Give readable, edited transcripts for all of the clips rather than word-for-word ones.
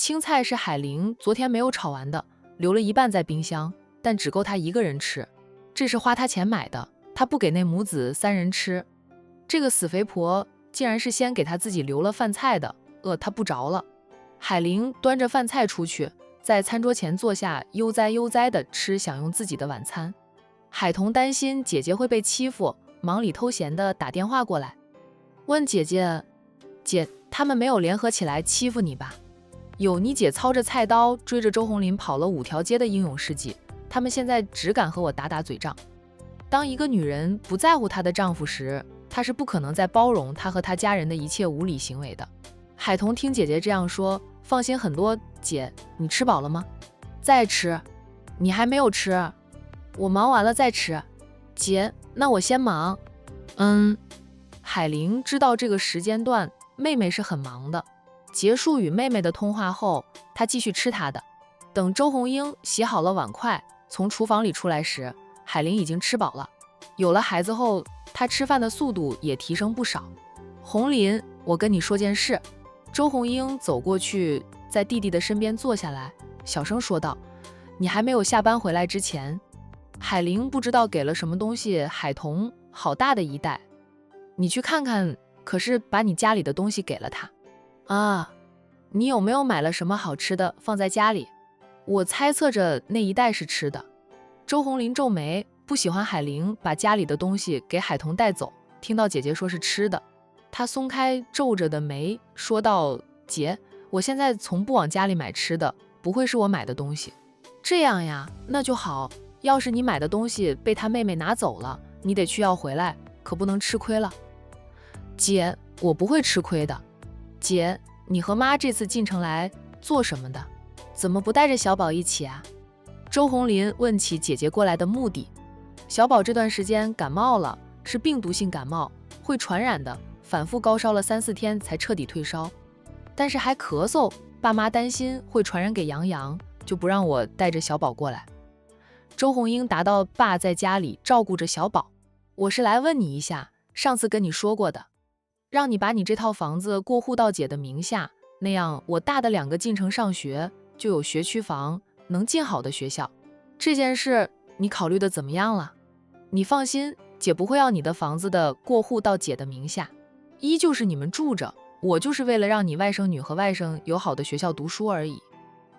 青菜是海玲昨天没有炒完的，留了一半在冰箱，但只够她一个人吃。这是花她钱买的，她不给那母子3人吃。这个死肥婆竟然是先给她自己留了饭菜的，饿她不着了。海玲端着饭菜出去，在餐桌前坐下，悠哉悠哉地吃，享用自己的晚餐。海童担心姐姐会被欺负，忙里偷闲地打电话过来，问姐姐：姐，他们没有联合起来欺负你吧？有你姐操着菜刀追着周红林跑了5条街的英勇事迹，他们现在只敢和我打打嘴仗。当一个女人不在乎她的丈夫时，她是不可能再包容她和她家人的一切无理行为的。海童听姐姐这样说，放心很多。姐，你吃饱了吗？再吃。你还没有吃？我忙完了再吃。姐，那我先忙。海玲知道这个时间段妹妹是很忙的，结束与妹妹的通话后，她继续吃她的。等周红英洗好了碗筷，从厨房里出来时，海玲已经吃饱了。有了孩子后，她吃饭的速度也提升不少。红林，我跟你说件事。周红英走过去，在弟弟的身边坐下来，小声说道：你还没有下班回来之前，海玲不知道给了什么东西海童，好大的一袋。你去看看，可是把你家里的东西给了他啊？你有没有买了什么好吃的放在家里？我猜测着那一袋是吃的。周红林皱眉，不喜欢海玲把家里的东西给海童带走，听到姐姐说是吃的，他松开皱着的眉，说道：姐，我现在从不往家里买吃的，不会是我买的东西。这样呀，那就好。要是你买的东西被他妹妹拿走了，你得去要回来，可不能吃亏了。姐，我不会吃亏的。姐，你和妈这次进城来做什么的？怎么不带着小宝一起啊？周红林问起姐姐过来的目的。小宝这段时间感冒了，是病毒性感冒，会传染的，反复高烧了3、4天才彻底退烧，但是还咳嗽，爸妈担心会传染给杨洋，就不让我带着小宝过来。周红英答道：爸在家里照顾着小宝，我是来问你一下，上次跟你说过的，让你把你这套房子过户到姐的名下，那样我大的2个进城上学就有学区房，能进好的学校。这件事你考虑的怎么样了？你放心，姐不会要你的房子的过户到姐的名下，依旧是你们住着，我就是为了让你外甥女和外甥有好的学校读书而已。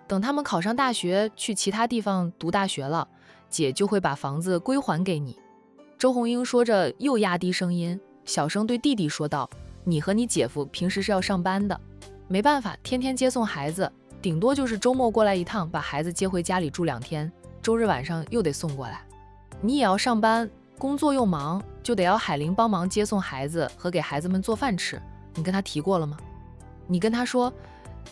等他们考上大学，去其他地方读大学了，姐就会把房子归还给你。周红英说着又压低声音，小声对弟弟说道：你和你姐夫平时是要上班的，没办法天天接送孩子，顶多就是周末过来一趟，把孩子接回家里住2天，周日晚上又得送过来。你也要上班，工作又忙，就得要海玲帮忙接送孩子和给孩子们做饭吃。你跟他提过了吗？你跟他说，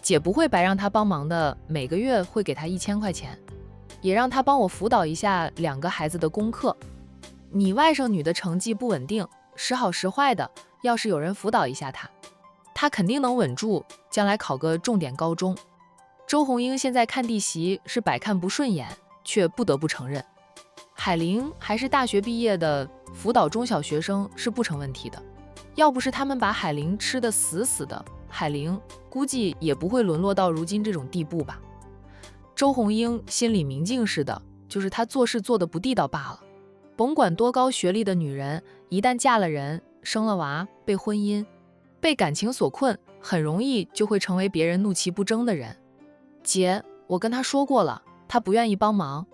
姐不会白让他帮忙的，每个月会给他1000块钱，也让他帮我辅导一下2个孩子的功课。你外甥女的成绩不稳定，时好时坏的，要是有人辅导一下她，她肯定能稳住，将来考个重点高中。周红英现在看弟媳是百看不顺眼，却不得不承认，海玲还是大学毕业的，辅导中小学生是不成问题的。要不是他们把海玲吃得死死的，海玲估计也不会沦落到如今这种地步吧。周红英心里明镜似的，就是她做事做得不地道罢了。甭管多高学历的女人，一旦嫁了人，生了娃，被婚姻、被感情所困，很容易就会成为别人怒其不争的人。姐，我跟她说过了，她不愿意帮忙。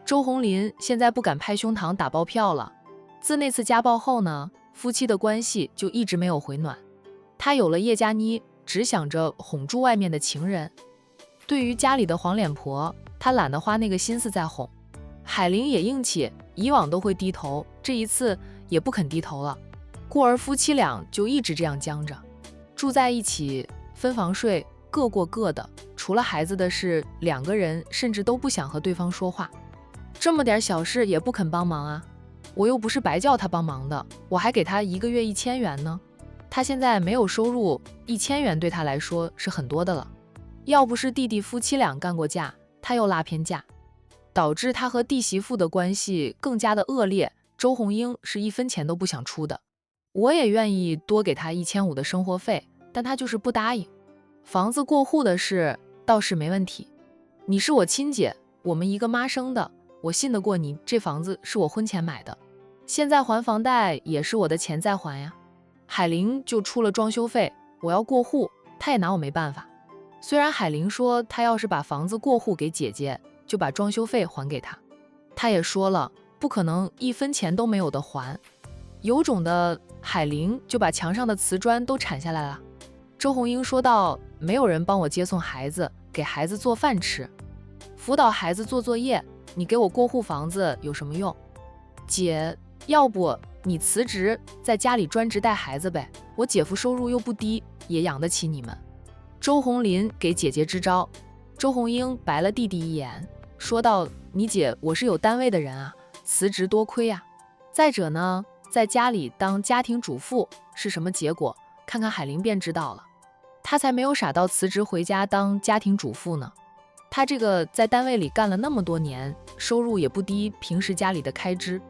周红林现在不敢拍胸膛打包票了。自那次家暴后呢，夫妻的关系就一直没有回暖。他有了叶佳妮，只想着哄住外面的情人。对于家里的黄脸婆，他懒得花那个心思在哄。海玲也硬气，以往都会低头，这一次也不肯低头了。故而夫妻俩就一直这样僵着，住在一起，分房睡，各过各的，除了孩子的事，2个人甚至都不想和对方说话。这么点小事也不肯帮忙啊！我又不是白叫他帮忙的，我还给他1个月1000元呢。他现在没有收入，1000元对他来说是很多的了。要不是弟弟夫妻俩干过架，他又拉偏架，导致他和弟媳妇的关系更加的恶劣，周红英是1分钱都不想出的。我也愿意多给他1500的生活费，但他就是不答应。房子过户的事，倒是没问题。你是我亲姐，我们一个妈生的，我信得过你。这房子是我婚前买的，现在还房贷也是我的钱在还呀。海玲就出了装修费，我要过户，她也拿我没办法。虽然海玲说她要是把房子过户给姐姐，就把装修费还给她，她也说了不可能1分钱都没有的还。有种的海玲就把墙上的瓷砖都铲下来了。周红英说道，没有人帮我接送孩子，给孩子做饭吃，辅导孩子做作业，你给我过户房子有什么用？姐，要不你辞职在家里专职带孩子呗，我姐夫收入又不低，也养得起你们。周红林给姐姐支招。周红英白了弟弟一眼，说道，你姐我是有单位的人啊，辞职多亏啊。再者呢，在家里当家庭主妇是什么结果，看看海玲便知道了。她才没有傻到辞职回家当家庭主妇呢。她这个在单位里干了那么多年，收入也不低，平时家里的开支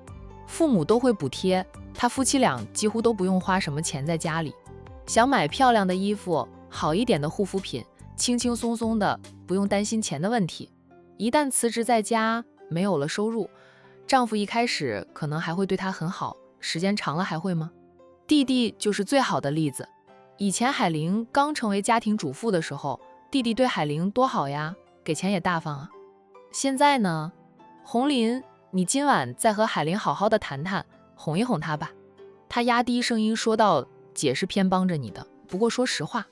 父母都会补贴，她夫妻俩几乎都不用花什么钱在家里。想买漂亮的衣服，好一点的护肤品，轻轻松松的，不用担心钱的问题。一旦辞职在家，没有了收入，丈夫一开始可能还会对她很好，时间长了还会吗？弟弟就是最好的例子。以前海玲刚成为家庭主妇的时候，弟弟对海玲多好呀，给钱也大方啊。现在呢，红林，你今晚再和海玲好好的谈谈，哄一哄她吧。她压低声音说道，姐是偏帮着你的，不过说实话，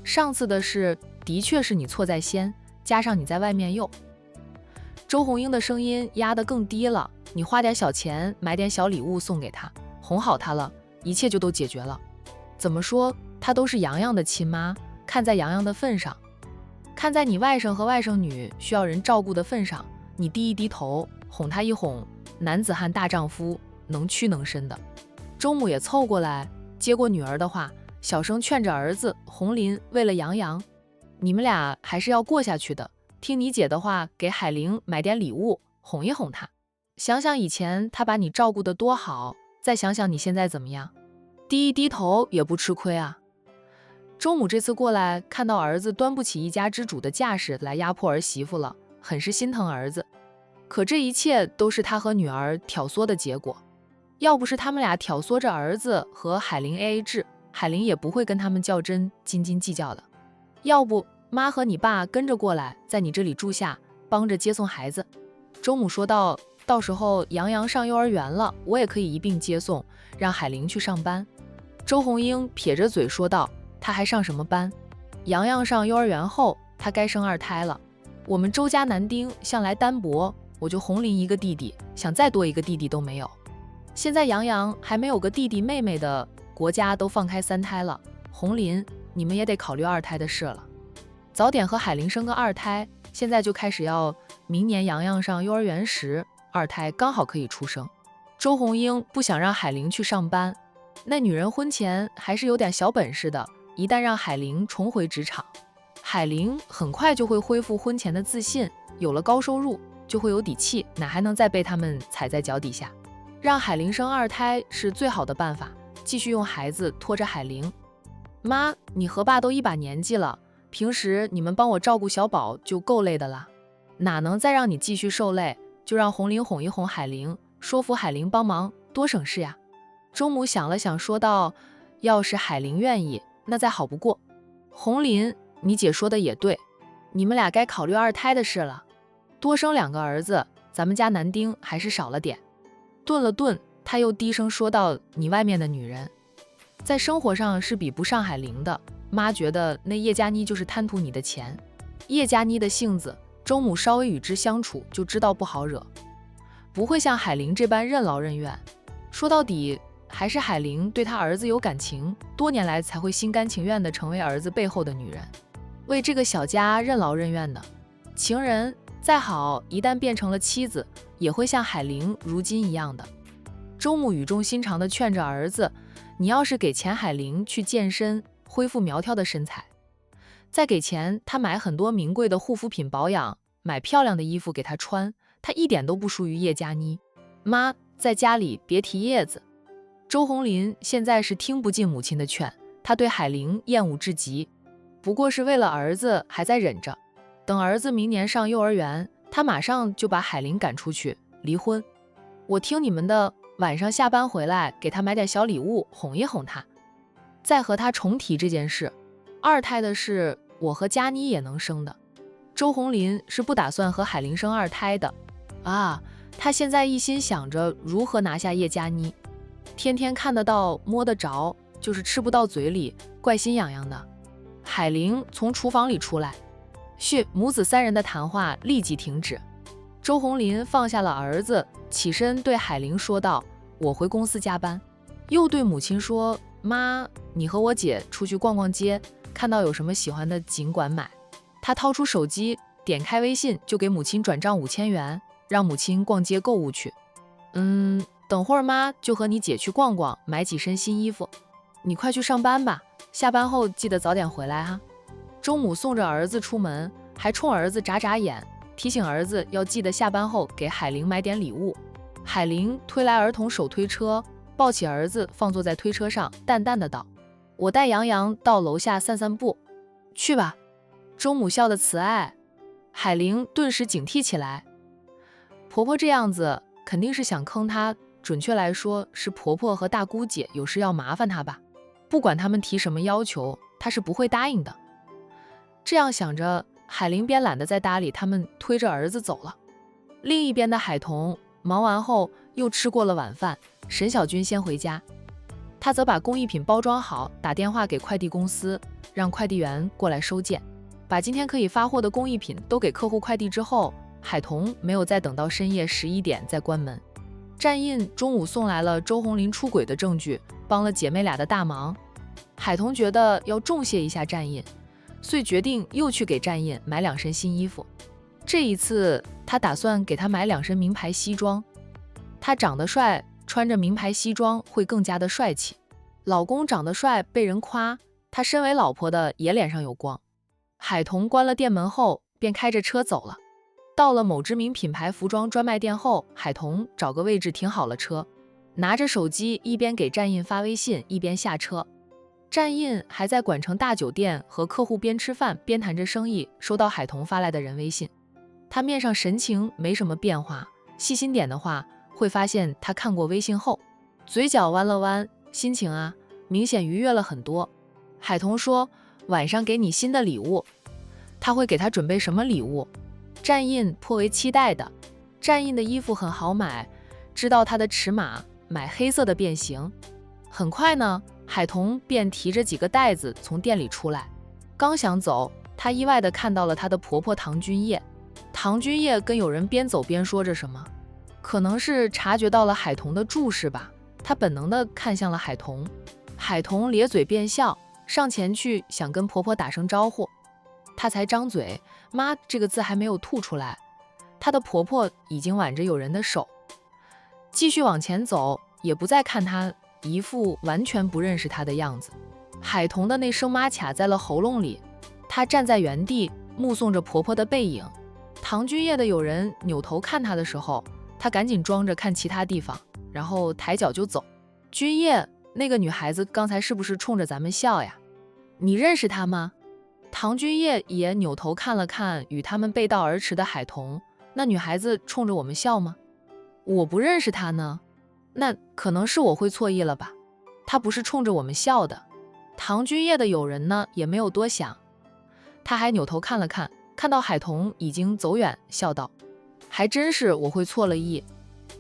上次的事的确是你错在先，加上你在外面又……周红英的声音压得更低了，你花点小钱买点小礼物送给她，哄好她了，一切就都解决了。怎么说，她都是洋洋的亲妈，看在洋洋的份上，看在你外甥和外甥女需要人照顾的份上，你低一低头，哄她一哄，男子汉大丈夫，能屈能伸的。周母也凑过来接过女儿的话，小声劝着儿子红林，为了洋洋，你们俩还是要过下去的，听你姐的话，给海玲买点礼物，哄一哄她。想想以前她把你照顾得多好，再想想你现在怎么样，低一低头也不吃亏啊。周母这次过来，看到儿子端不起一家之主的架势来压迫儿媳妇了，很是心疼儿子。可这一切都是他和女儿挑唆的结果，要不是他们俩挑唆着儿子和海玲 AA 制，海玲也不会跟他们较真，斤斤计较的。要不妈和你爸跟着过来，在你这里住下，帮着接送孩子。周母说道，到时候洋洋上幼儿园了，我也可以一并接送，让海玲去上班。周红英撇着嘴说道，她还上什么班？洋洋上幼儿园后，她该生2胎了。我们周家男丁向来单薄，我就红林一个弟弟，想再多一个弟弟都没有。现在洋洋还没有个弟弟妹妹的，国家都放开3胎了，红林，你们也得考虑2胎的事了。早点和海玲生个2胎，现在就开始要明年洋洋上幼儿园时，2胎刚好可以出生。周红英不想让海玲去上班，那女人婚前还是有点小本事的，一旦让海玲重回职场，海玲很快就会恢复婚前的自信，有了高收入就会有底气，哪还能再被他们踩在脚底下？让海玲生2胎是最好的办法，继续用孩子拖着海玲。妈，你和爸都一把年纪了，平时你们帮我照顾小宝就够累的了，哪能再让你继续受累？就让红玲哄一哄海玲，说服海玲帮忙，多省事呀。周母想了想说道，要是海玲愿意，那再好不过。红林，你姐说的也对，你们俩该考虑2胎的事了，多生2个儿子，咱们家男丁还是少了点。顿了顿，他又低声说道，你外面的女人在生活上是比不上海玲的，妈觉得那叶佳妮就是贪图你的钱。叶佳妮的性子，周母稍微与之相处就知道不好惹，不会像海玲这般任劳任怨。说到底还是海玲对她儿子有感情，多年来才会心甘情愿地成为儿子背后的女人，为这个小家任劳任怨的。情人再好，一旦变成了妻子，也会像海玲如今一样的。周母语重心长地劝着儿子，你要是给钱海玲去健身，恢复苗条的身材，再给钱她买很多名贵的护肤品保养，买漂亮的衣服给她穿，她一点都不输于叶佳妮。妈，在家里别提叶子。周红林现在是听不进母亲的劝，她对海玲厌恶至极，不过是为了儿子还在忍着。等儿子明年上幼儿园，他马上就把海玲赶出去，离婚。我听你们的，晚上下班回来给他买点小礼物，哄一哄他，再和他重提这件事。二胎的事，我和佳妮也能生的。周红林是不打算和海玲生二胎的啊，他现在一心想着如何拿下叶佳妮，天天看得到摸得着，就是吃不到嘴里，怪心痒痒的。海玲从厨房里出来，母子三人的谈话立即停止。周红林放下了儿子，起身对海玲说道：“我回公司加班。”又对母亲说：“妈，你和我姐出去逛逛街，看到有什么喜欢的尽管买。”他掏出手机，点开微信就给母亲转账5000元，让母亲逛街购物去。等会儿妈就和你姐去逛逛，买几身新衣服。你快去上班吧，下班后记得早点回来哈。周母送着儿子出门，还冲儿子眨眨眼，提醒儿子要记得下班后给海玲买点礼物。海玲推来儿童手推车，抱起儿子放坐在推车上，淡淡的道：“我带杨洋到楼下散散步。”去吧。周母笑得慈爱，海玲顿时警惕起来。婆婆这样子肯定是想坑她，准确来说是婆婆和大姑姐有事要麻烦她吧。不管他们提什么要求，她是不会答应的。这样想着，海玲便懒得再搭理他们，推着儿子走了。另一边的海童忙完后又吃过了晚饭，沈小军先回家，他则把工艺品包装好，打电话给快递公司，让快递员过来收件。把今天可以发货的工艺品都给客户快递之后，海童没有再等到深夜11点再关门。战印中午送来了周红林出轨的证据，帮了姐妹俩的大忙。海童觉得要重谢一下战印，遂决定又去给战印买2身新衣服。这一次他打算给他买2身名牌西装，他长得帅，穿着名牌西装会更加的帅气。老公长得帅被人夸，他身为老婆的也脸上有光。海童关了店门后便开着车走了。到了某知名品牌服装专卖店后，海童找个位置停好了车，拿着手机一边给战印发微信一边下车。战印还在管城大酒店和客户边吃饭边谈着生意，收到海童发来的人微信。他面上神情没什么变化，细心点的话会发现他看过微信后嘴角弯了弯，心情明显愉悦了很多。海童说晚上给你新的礼物。他会给他准备什么礼物？战印颇为期待的。战印的衣服很好买，知道他的尺码，买黑色的变形。很快呢，海童便提着几个袋子从店里出来，刚想走，他意外地看到了他的婆婆唐君叶。唐君叶跟有人边走边说着什么，可能是察觉到了海童的注视吧，他本能地看向了海童。海童咧嘴便笑，上前去想跟婆婆打声招呼。她才张嘴，妈这个字还没有吐出来，她的婆婆已经挽着有人的手，继续往前走，也不再看她，一副完全不认识她的样子。海童的那声妈卡在了喉咙里，她站在原地目送着婆婆的背影。唐君叶的有人扭头看她的时候，她赶紧装着看其他地方，然后抬脚就走。君叶，那个女孩子刚才是不是冲着咱们笑呀？你认识她吗？唐君叶也扭头看了看与他们背道而驰的海童，那女孩子冲着我们笑吗？我不认识她呢。那可能是我会错意了吧，她不是冲着我们笑的。唐君叶的友人呢也没有多想，他还扭头看了看，看到海童已经走远，笑道：还真是我会错了意。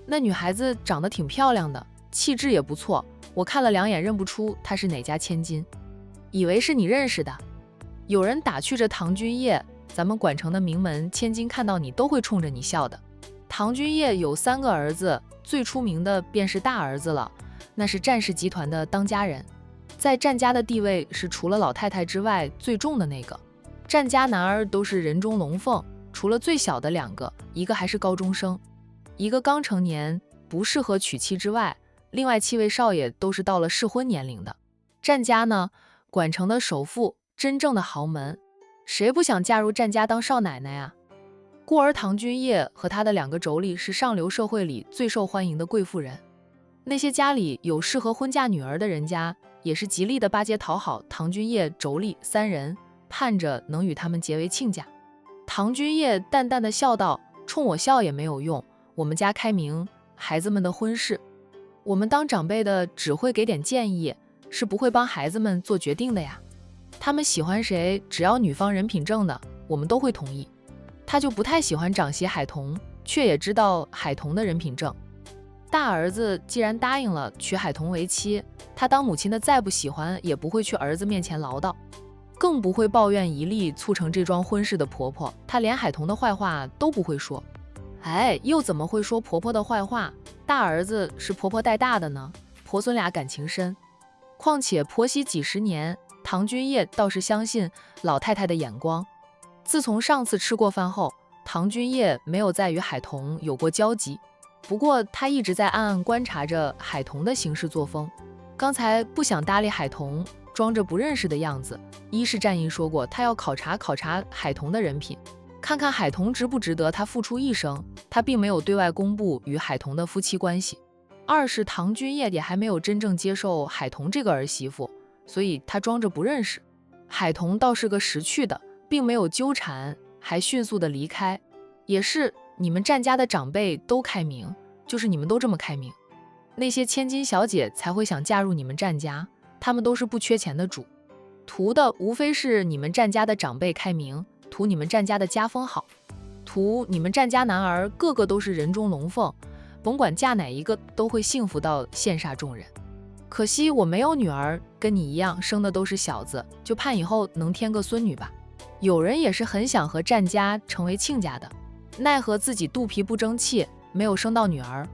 那女孩子长得挺漂亮的，气质也不错，我看了2眼认不出她是哪家千金，以为是你认识的。有人打趣着唐君叶，咱们管城的名门千金看到你都会冲着你笑的。唐君叶有3个儿子，最出名的便是大儿子了，那是战氏集团的当家人，在战家的地位是除了老太太之外最重的那个。战家男儿都是人中龙凤，除了最小的2个，一个还是高中生，一个刚成年不适合娶妻之外，另外7位少爷都是到了适婚年龄的。战家呢，管城的首富，真正的豪门，谁不想嫁入战家当少奶奶啊？孤儿唐君叶和他的2个妯娌是上流社会里最受欢迎的贵妇人，那些家里有适合婚嫁女儿的人家，也是极力的巴结讨好唐君叶妯娌3人，盼着能与他们结为亲家。唐君夜淡淡的笑道，冲我笑也没有用，我们家开明孩子们的婚事，我们当长辈的只会给点建议，是不会帮孩子们做决定的呀。他们喜欢谁，只要女方人品正的，我们都会同意。他就不太喜欢长媳海彤，却也知道海彤的人品正。大儿子既然答应了娶海彤为妻，他当母亲的再不喜欢，也不会去儿子面前唠叨，更不会抱怨一力促成这桩婚事的婆婆，她连海彤的坏话都不会说。又怎么会说婆婆的坏话？大儿子是婆婆带大的呢，婆孙俩感情深。况且婆媳几十年，唐君夜倒是相信老太太的眼光。自从上次吃过饭后，唐君夜没有再与海彤有过交集，不过他一直在暗暗观察着海彤的行事作风。刚才不想搭理海彤，装着不认识的样子，一是战印说过他要考察海彤的人品，看看海彤值不值得他付出一生，他并没有对外公布与海彤的夫妻关系。二是唐君夜也还没有真正接受海彤这个儿媳妇，所以他装着不认识。海彤倒是个识趣的，并没有纠缠，还迅速的离开。也是你们战家的长辈都开明，就是你们都这么开明，那些千金小姐才会想嫁入你们战家，他们都是不缺钱的主，图的无非是你们战家的长辈开明，图你们战家的家风好，图你们战家男儿个个都是人中龙凤，甭管嫁哪一个都会幸福到羡煞众人。可惜我没有女儿，跟你一样生的都是小子，就盼以后能添个孙女吧。有人也是很想和战家成为亲家的，奈何自己肚皮不争气，没有生到女儿。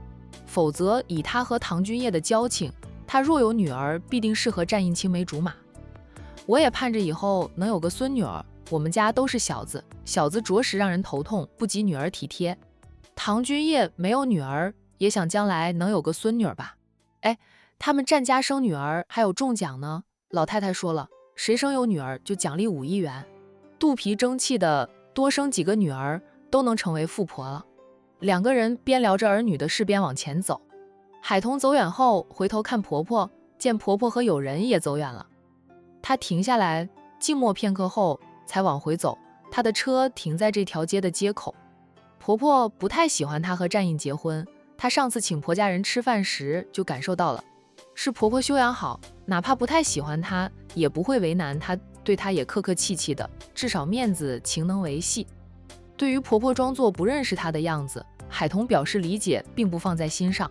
否则以他和唐君夜的交情，他若有女儿，必定适合战印青梅竹马。我也盼着以后能有个孙女儿，我们家都是小子，小子着实让人头痛，不及女儿体贴。唐君夜没有女儿，也想将来能有个孙女儿吧。他们战家生女儿还有中奖呢，老太太说了，谁生有女儿就奖励5亿元，肚皮争气的多生几个女儿都能成为富婆了。两个人边聊着儿女的事边往前走。海彤走远后回头看婆婆，见婆婆和友人也走远了，她停下来静默片刻后才往回走。她的车停在这条街的街口。婆婆不太喜欢她和战印结婚，她上次请婆家人吃饭时就感受到了，是婆婆修养好，哪怕不太喜欢她也不会为难她，对她也客客气气的，至少面子情能维系。对于婆婆装作不认识她的样子，海彤表示理解，并不放在心上。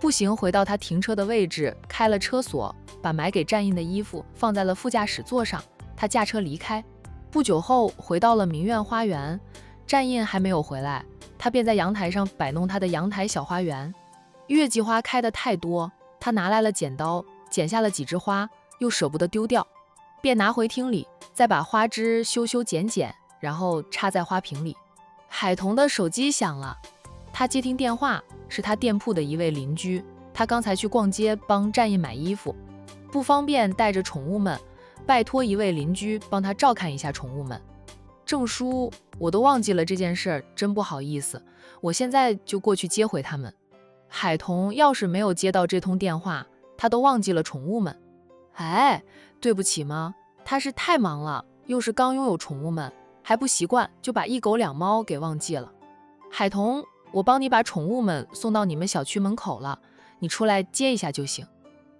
步行回到她停车的位置，开了车锁，把买给战印的衣服放在了副驾驶座上，她驾车离开。不久后回到了明苑花园，战印还没有回来，她便在阳台上摆弄她的阳台小花园。月季花开得太多，她拿来了剪刀，剪下了几枝花，又舍不得丢掉，便拿回厅里，再把花枝修修剪剪，然后插在花瓶里。海彤的手机响了，她接听电话，是她店铺的一位邻居。她刚才去逛街帮战印买衣服，不方便带着宠物们，拜托一位邻居帮她照看一下宠物们。郑叔，我都忘记了这件事，真不好意思，我现在就过去接回他们。海彤要是没有接到这通电话，她都忘记了宠物们。对不起吗？她是太忙了，又是刚拥有宠物们，还不习惯，就把1狗2猫给忘记了。海彤，我帮你把宠物们送到你们小区门口了，你出来接一下就行。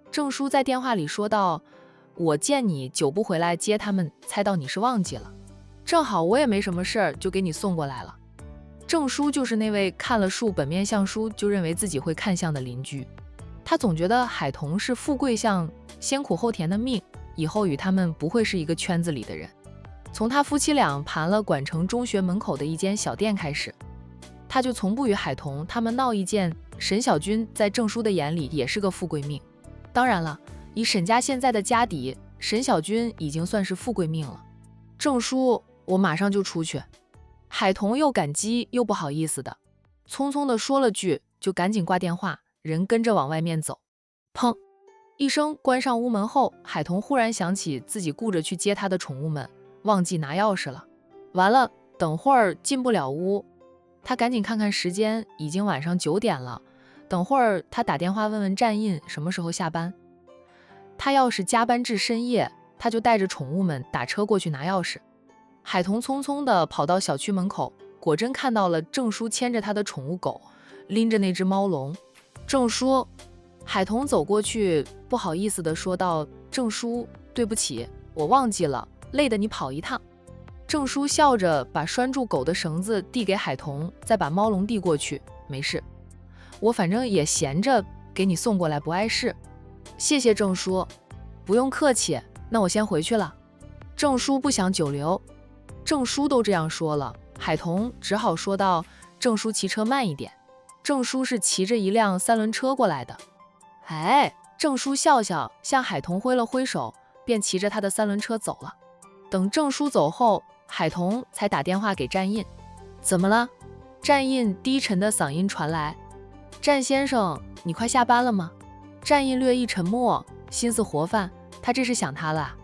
郑叔在电话里说道，我见你久不回来接他们，猜到你是忘记了，正好我也没什么事儿，就给你送过来了。郑叔就是那位看了树本面相书就认为自己会看相的邻居，他总觉得海彤是富贵相先苦后甜的命，以后与他们不会是一个圈子里的人。从他夫妻俩盘了管城中学门口的一间小店开始，他就从不与海彤他们闹意见。沈小军在郑叔的眼里也是个富贵命，当然了，以沈家现在的家底，沈小军已经算是富贵命了。郑叔，我马上就出去。海彤又感激又不好意思的，匆匆的说了句，就赶紧挂电话，人跟着往外面走。砰一声关上屋门后，海彤忽然想起自己顾着去接他的宠物们，忘记拿钥匙了。完了，等会儿进不了屋。他赶紧看看时间，已经晚上9点了。等会儿他打电话问问战印什么时候下班。他要是加班至深夜，他就带着宠物们打车过去拿钥匙。海童匆匆地跑到小区门口，果真看到了郑叔牵着他的宠物狗，拎着那只猫笼。郑叔，海童走过去，不好意思地说道：“郑叔，对不起，我忘记了，累得你跑一趟。”郑叔笑着把拴住狗的绳子递给海童，再把猫笼递过去：“没事，我反正也闲着，给你送过来不碍事。”“谢谢郑叔。”“不用客气，那我先回去了。”郑叔不想久留。郑叔都这样说了，海童只好说道：“郑叔骑车慢一点。”郑叔是骑着一辆三轮车过来的。哎，郑叔笑笑，向海童挥了挥手，便骑着他的三轮车走了。等郑叔走后，海童才打电话给战印。怎么了？战印低沉的嗓音传来。战先生，你快下班了吗？战印略一沉默，心思活泛，他这是想他了。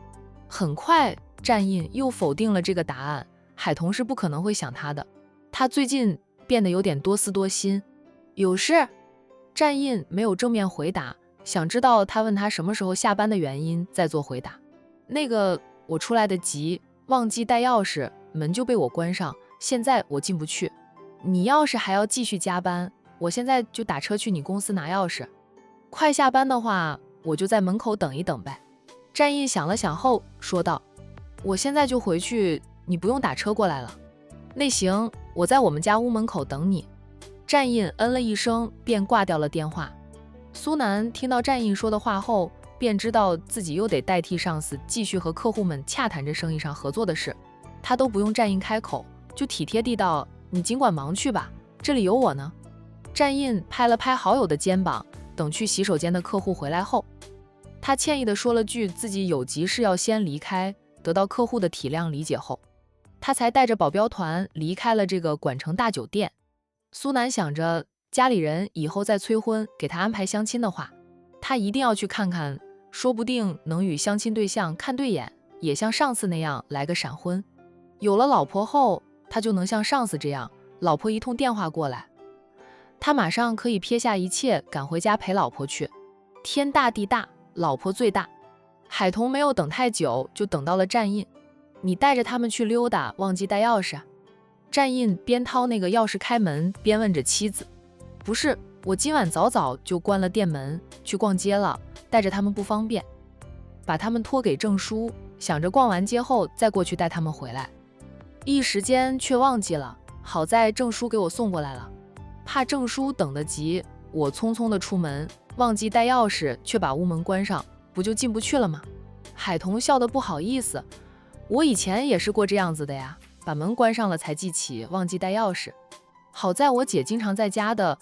很快，战印又否定了这个答案。海童是不可能会想他的，他最近变得有点多思多心。有事？战印没有正面回答，想知道他问他什么时候下班的原因，再做回答。那个，我出来的急，忘记带钥匙，门就被我关上，现在我进不去。你要是还要继续加班，我现在就打车去你公司拿钥匙。快下班的话，我就在门口等一等呗。战印想了想后说道：“我现在就回去，你不用打车过来了。”那行，我在我们家屋门口等你。战印嗯了一声，便挂掉了电话。苏南听到战印说的话后，便知道自己又得代替上司继续和客户们洽谈着生意上合作的事。他都不用战印开口，就体贴地道：“你尽管忙去吧，这里有我呢。”战印拍了拍好友的肩膀，等去洗手间的客户回来后，他歉意地说了句自己有急事要先离开，得到客户的体谅理解后，他才带着保镖团离开了这个管城大酒店。苏南想着家里人以后再催婚给他安排相亲的话，他一定要去看看，说不定能与相亲对象看对眼，也像上次那样来个闪婚。有了老婆后，他就能像上次这样，老婆一通电话过来，他马上可以撇下一切赶回家陪老婆去。天大地大，老婆最大。海童没有等太久，就等到了战印。你带着他们去溜达，忘记带钥匙？战印边掏那个钥匙开门，边问着妻子。不是，我今晚早早就关了店门，去逛街了，带着他们不方便，把他们托给郑叔，想着逛完街后再过去带他们回来。一时间却忘记了，好在郑叔给我送过来了。怕郑叔等得急，我匆匆的出门，忘记带钥匙，却把屋门关上，不就进不去了吗？海童笑得不好意思，我以前也是过这样子的呀，把门关上了才记起忘记带钥匙。好在我姐经常在家的，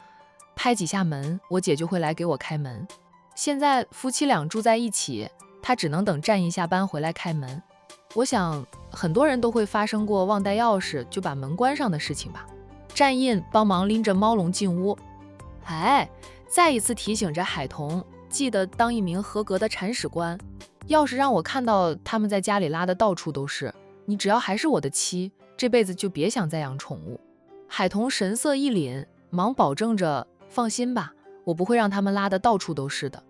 拍几下门，我姐就会来给我开门。现在夫妻俩住在一起，她只能等战印下班回来开门。我想很多人都会发生过忘带钥匙就把门关上的事情吧。战印帮忙拎着猫笼进屋，再一次提醒着海童，记得当一名合格的铲屎官。要是让我看到他们在家里拉的到处都是，你只要还是我的妻，这辈子就别想再养宠物。海童神色一凛，忙保证着，放心吧，我不会让他们拉的到处都是的，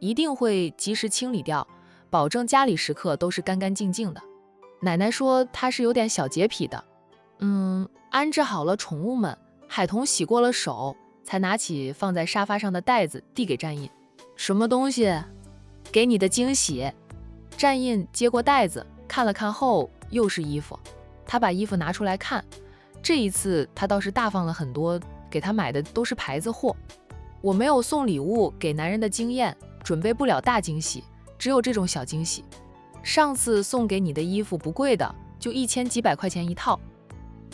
一定会及时清理掉，保证家里时刻都是干干净净的。奶奶说她是有点小洁癖的。安置好了宠物们，海童洗过了手，才拿起放在沙发上的袋子递给战印。什么东西？给你的惊喜。战印接过袋子，看了看后，又是衣服。他把衣服拿出来看，这一次他倒是大方了很多，给他买的都是牌子货。我没有送礼物给男人的经验，准备不了大惊喜，只有这种小惊喜。上次送给你的衣服不贵的，就1000几百块钱一套，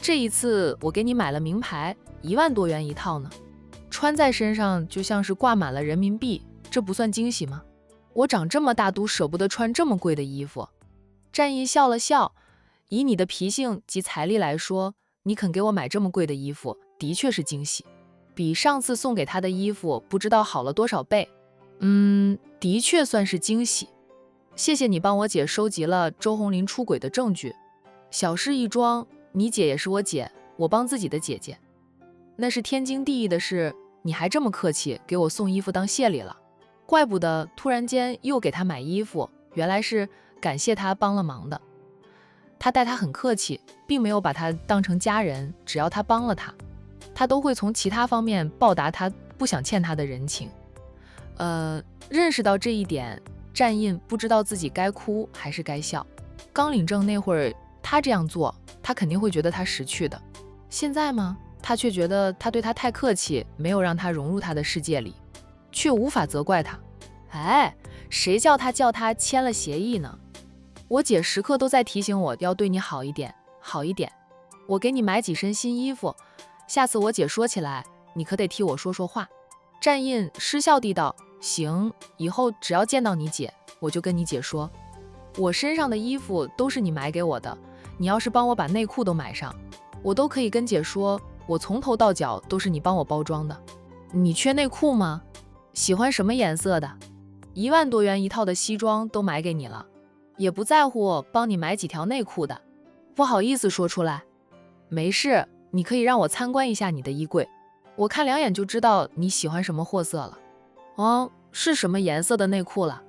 这一次我给你买了名牌，1万多元一套呢，穿在身上就像是挂满了人民币，这不算惊喜吗？我长这么大都舍不得穿这么贵的衣服。战印笑了笑，以你的脾性及财力来说，你肯给我买这么贵的衣服，的确是惊喜，比上次送给他的衣服不知道好了多少倍。的确算是惊喜。谢谢你帮我姐收集了周红林出轨的证据，小事一桩，你姐也是我姐，我帮自己的姐姐，那是天经地义的事，你还这么客气，给我送衣服当谢礼了。怪不得突然间又给他买衣服，原来是感谢他帮了忙的。他待他很客气，并没有把他当成家人，只要他帮了他，他都会从其他方面报答他不想欠他的人情。认识到这一点，战印不知道自己该哭还是该笑。刚领证那会儿，他这样做，他肯定会觉得他识趣的。现在吗？他却觉得他对他太客气，没有让他融入他的世界里，却无法责怪他。哎，谁叫他签了协议呢？我姐时刻都在提醒我要对你好一点，好一点。我给你买几身新衣服，下次我姐说起来，你可得替我说说话。战印失笑地道：行，以后只要见到你姐，我就跟你姐说，我身上的衣服都是你买给我的，你要是帮我把内裤都买上，我都可以跟姐说，我从头到脚都是你帮我包装的。你缺内裤吗？喜欢什么颜色的？1万多元一套的西装都买给你了，也不在乎帮你买几条内裤的，不好意思说出来。没事，你可以让我参观一下你的衣柜，我看2眼就知道你喜欢什么货色了。哦，是什么颜色的内裤了？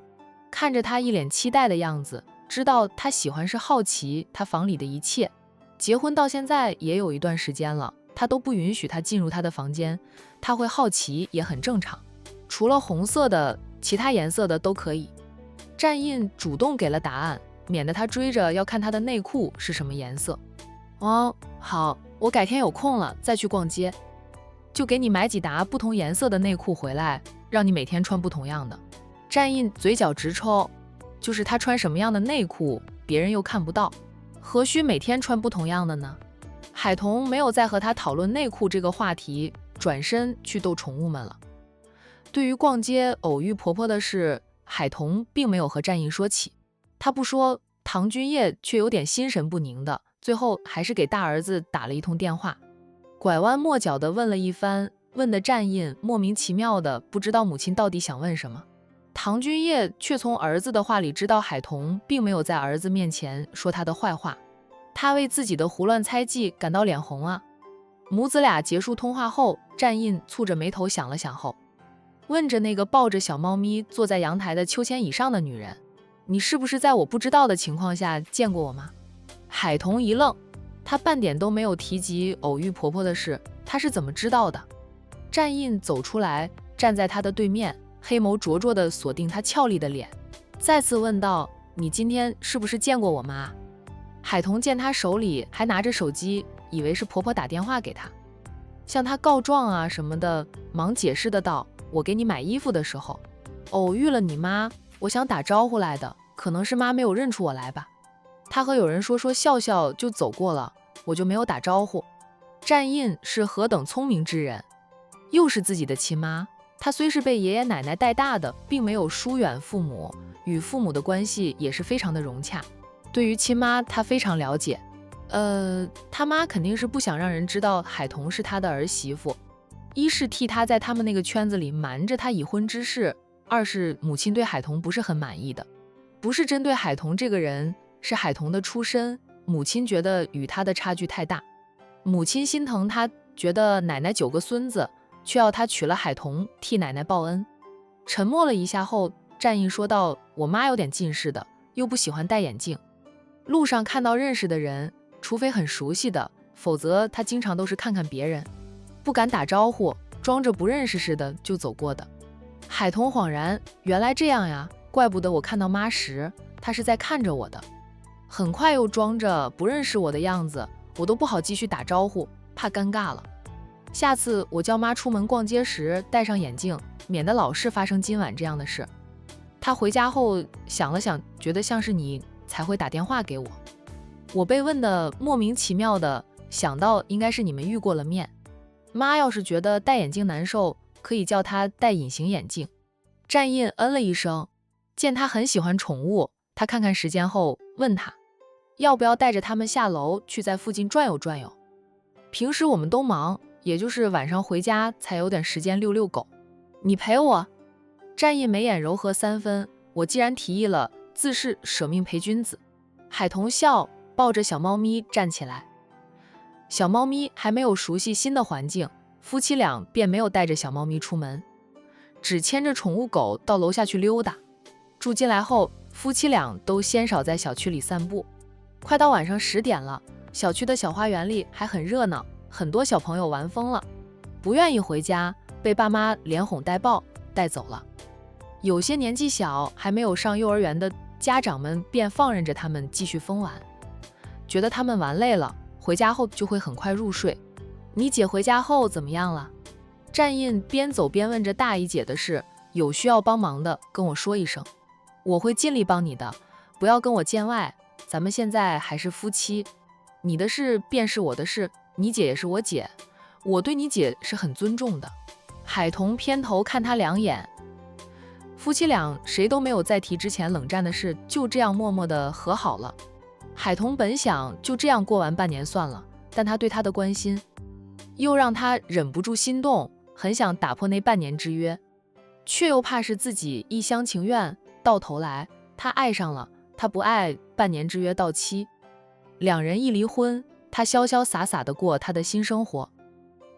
看着他一脸期待的样子，知道他喜欢是好奇他房里的一切。结婚到现在也有一段时间了，他都不允许他进入他的房间，他会好奇也很正常。除了红色的，其他颜色的都可以。战印主动给了答案，免得他追着要看他的内裤是什么颜色。哦，好，我改天有空了再去逛街，就给你买几沓不同颜色的内裤回来，让你每天穿不同样的。战印嘴角直抽，就是他穿什么样的内裤，别人又看不到，何须每天穿不同样的呢？海童没有再和他讨论内裤这个话题，转身去逗宠物们了。对于逛街偶遇婆婆的事，海童并没有和战印说起。他不说，唐君叶却有点心神不宁的，最后还是给大儿子打了一通电话，拐弯抹角的问了一番，问的战印莫名其妙的不知道母亲到底想问什么。唐君叶却从儿子的话里知道海童并没有在儿子面前说他的坏话，他为自己的胡乱猜忌感到脸红啊。母子俩结束通话后，战印蹙着眉头想了想后，问着那个抱着小猫咪坐在阳台的秋千椅上的女人，你是不是在我不知道的情况下见过我吗？海童一愣，他半点都没有提及偶遇婆婆的事，他是怎么知道的？战印走出来，站在他的对面，黑眸灼灼地锁定他俏丽的脸，再次问道，你今天是不是见过我妈？海童见他手里还拿着手机，以为是婆婆打电话给他，向他告状啊什么的，忙解释的道，我给你买衣服的时候偶遇了你妈，我想打招呼来的，可能是妈没有认出我来吧，她和有人说笑笑就走过了，我就没有打招呼。战印是何等聪明之人，又是自己的亲妈，他虽是被爷爷奶奶带大的，并没有疏远父母，与父母的关系也是非常的融洽。对于亲妈，他非常了解。他妈肯定是不想让人知道海童是他的儿媳妇，一是替他在他们那个圈子里瞒着他已婚之事，二是母亲对海童不是很满意的，不是针对海童这个人，是海童的出身，母亲觉得与他的差距太大。母亲心疼他，觉得奶奶9个孙子，却要他娶了海童替奶奶报恩。沉默了一下后，战印说道，我妈有点近视的，又不喜欢戴眼镜，路上看到认识的人，除非很熟悉的，否则她经常都是看看别人，不敢打招呼，装着不认识似的就走过的。海童恍然，原来这样呀，怪不得我看到妈时，她是在看着我的。很快又装着不认识我的样子，我都不好继续打招呼，怕尴尬了。下次我叫妈出门逛街时戴上眼镜，免得老是发生今晚这样的事。她回家后想了想，觉得像是你才会打电话给我。我被问的莫名其妙的，想到应该是你们遇过了面。妈要是觉得戴眼镜难受，可以叫她戴隐形眼镜。战印嗯了一声，见他很喜欢宠物，他看看时间后问他，要不要带着他们下楼去在附近转悠转悠？平时我们都忙，也就是晚上回家才有点时间遛遛狗。你陪我？战印眉眼柔和3分，我既然提议了，自是舍命陪君子。海童笑，抱着小猫咪站起来。小猫咪还没有熟悉新的环境，夫妻俩便没有带着小猫咪出门，只牵着宠物狗到楼下去溜达。住进来后，夫妻俩都鲜少在小区里散步。快到晚上10点了，小区的小花园里还很热闹，很多小朋友玩疯了，不愿意回家，被爸妈连哄带抱带走了。有些年纪小还没有上幼儿园的家长们便放任着他们继续疯玩，觉得他们玩累了，回家后就会很快入睡。你姐回家后怎么样了？战印边走边问着大姨姐的事，有需要帮忙的跟我说一声，我会尽力帮你的，不要跟我见外，咱们现在还是夫妻，你的事便是我的事，你姐也是我姐，我对你姐是很尊重的。海童偏头看他2眼，夫妻俩谁都没有再提之前冷战的事，就这样默默地和好了。海童本想就这样过完半年算了，但他对他的关心又让他忍不住心动，很想打破那半年之约，却又怕是自己一厢情愿，到头来他爱上了，他不爱，半年之约到期。两人一离婚，他潇潇洒洒地过他的新生活，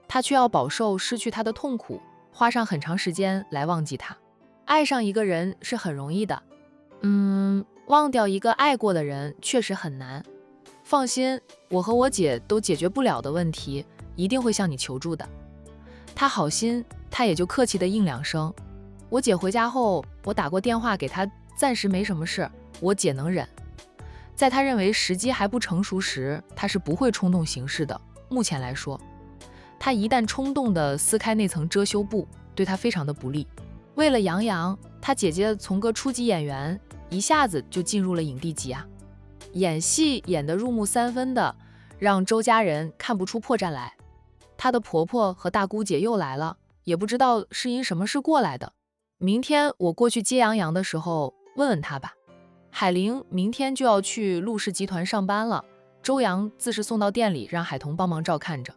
他却要饱受失去他的痛苦，花上很长时间来忘记他。爱上一个人是很容易的，忘掉一个爱过的人确实很难。放心，我和我姐都解决不了的问题，一定会向你求助的。他好心，他也就客气地应2声。我姐回家后，我打过电话给她，暂时没什么事，我姐能忍。在他认为时机还不成熟时，他是不会冲动行事的。目前来说，他一旦冲动地撕开那层遮羞布，对他非常的不利。为了杨洋，他姐姐从个初级演员一下子就进入了影帝级啊，演戏演得入木三分的，让周家人看不出破绽来。她的婆婆和大姑姐又来了，也不知道是因什么事过来的。明天我过去接杨洋的时候，问问她吧。海玲明天就要去陆氏集团上班了，周洋自是送到店里，让海童帮忙照看着。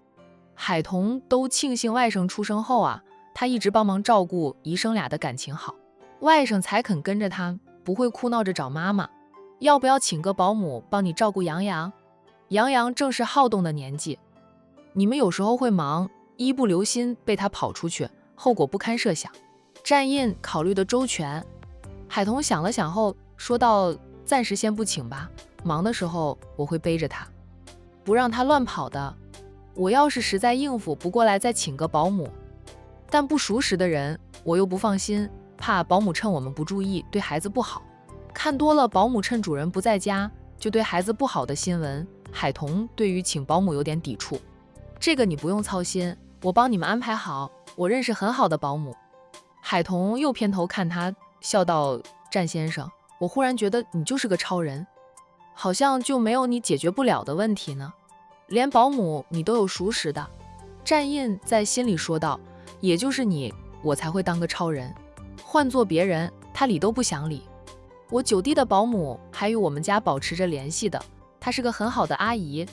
海童都庆幸外甥出生后啊，他一直帮忙照顾姨甥俩的感情好，外甥才肯跟着他，不会哭闹着找妈妈。要不要请个保姆帮你照顾杨洋？杨洋正是好动的年纪，你们有时候会忙，一不留心被他跑出去，后果不堪设想。战印考虑的周全。海童想了想后说道，暂时先不请吧，忙的时候我会背着他，不让他乱跑的。我要是实在应付不过来，再请个保姆，但不熟识的人我又不放心，怕保姆趁我们不注意对孩子不好。看多了保姆趁主人不在家就对孩子不好的新闻，海童对于请保姆有点抵触。这个你不用操心，我帮你们安排好，我认识很好的保姆。海童又偏头看他，笑道，战先生，我忽然觉得你就是个超人，好像就没有你解决不了的问题呢，连保姆你都有熟识的。战印在心里说道，也就是你，我才会当个超人，换做别人他理都不想理。我9弟的保姆还与我们家保持着联系的，她是个很好的阿姨，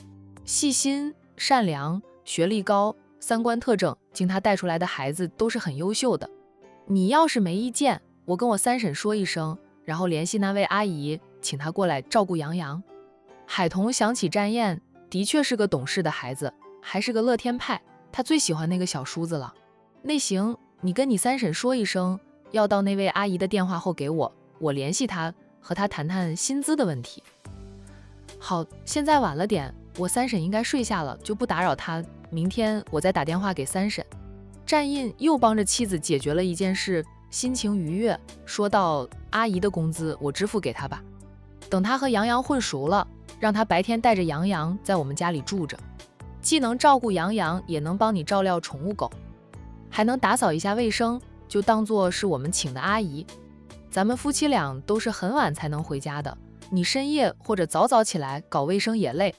细心善良，学历高，3观特正，经她带出来的孩子都是很优秀的。你要是没意见，我跟我3婶说一声，然后联系那位阿姨，请她过来照顾杨洋。海童想起战燕的确是个懂事的孩子，还是个乐天派，他最喜欢那个小叔子了。那行，你跟你3婶说一声，要到那位阿姨的电话后给我，我联系她，和她谈谈薪资的问题。好，现在晚了点，我3婶应该睡下了，就不打扰她，明天我再打电话给3婶。战印又帮着妻子解决了一件事，心情愉悦，说道，阿姨的工资我支付给她吧，等她和杨洋混熟了，让她白天带着杨洋在我们家里住着，既能照顾杨洋，也能帮你照料宠物狗，还能打扫一下卫生，就当做是我们请的阿姨。咱们夫妻俩都是很晚才能回家的，你深夜或者早早起来搞卫生也累。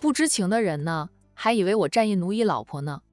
不知情的人呢，还以为我战印奴役老婆呢。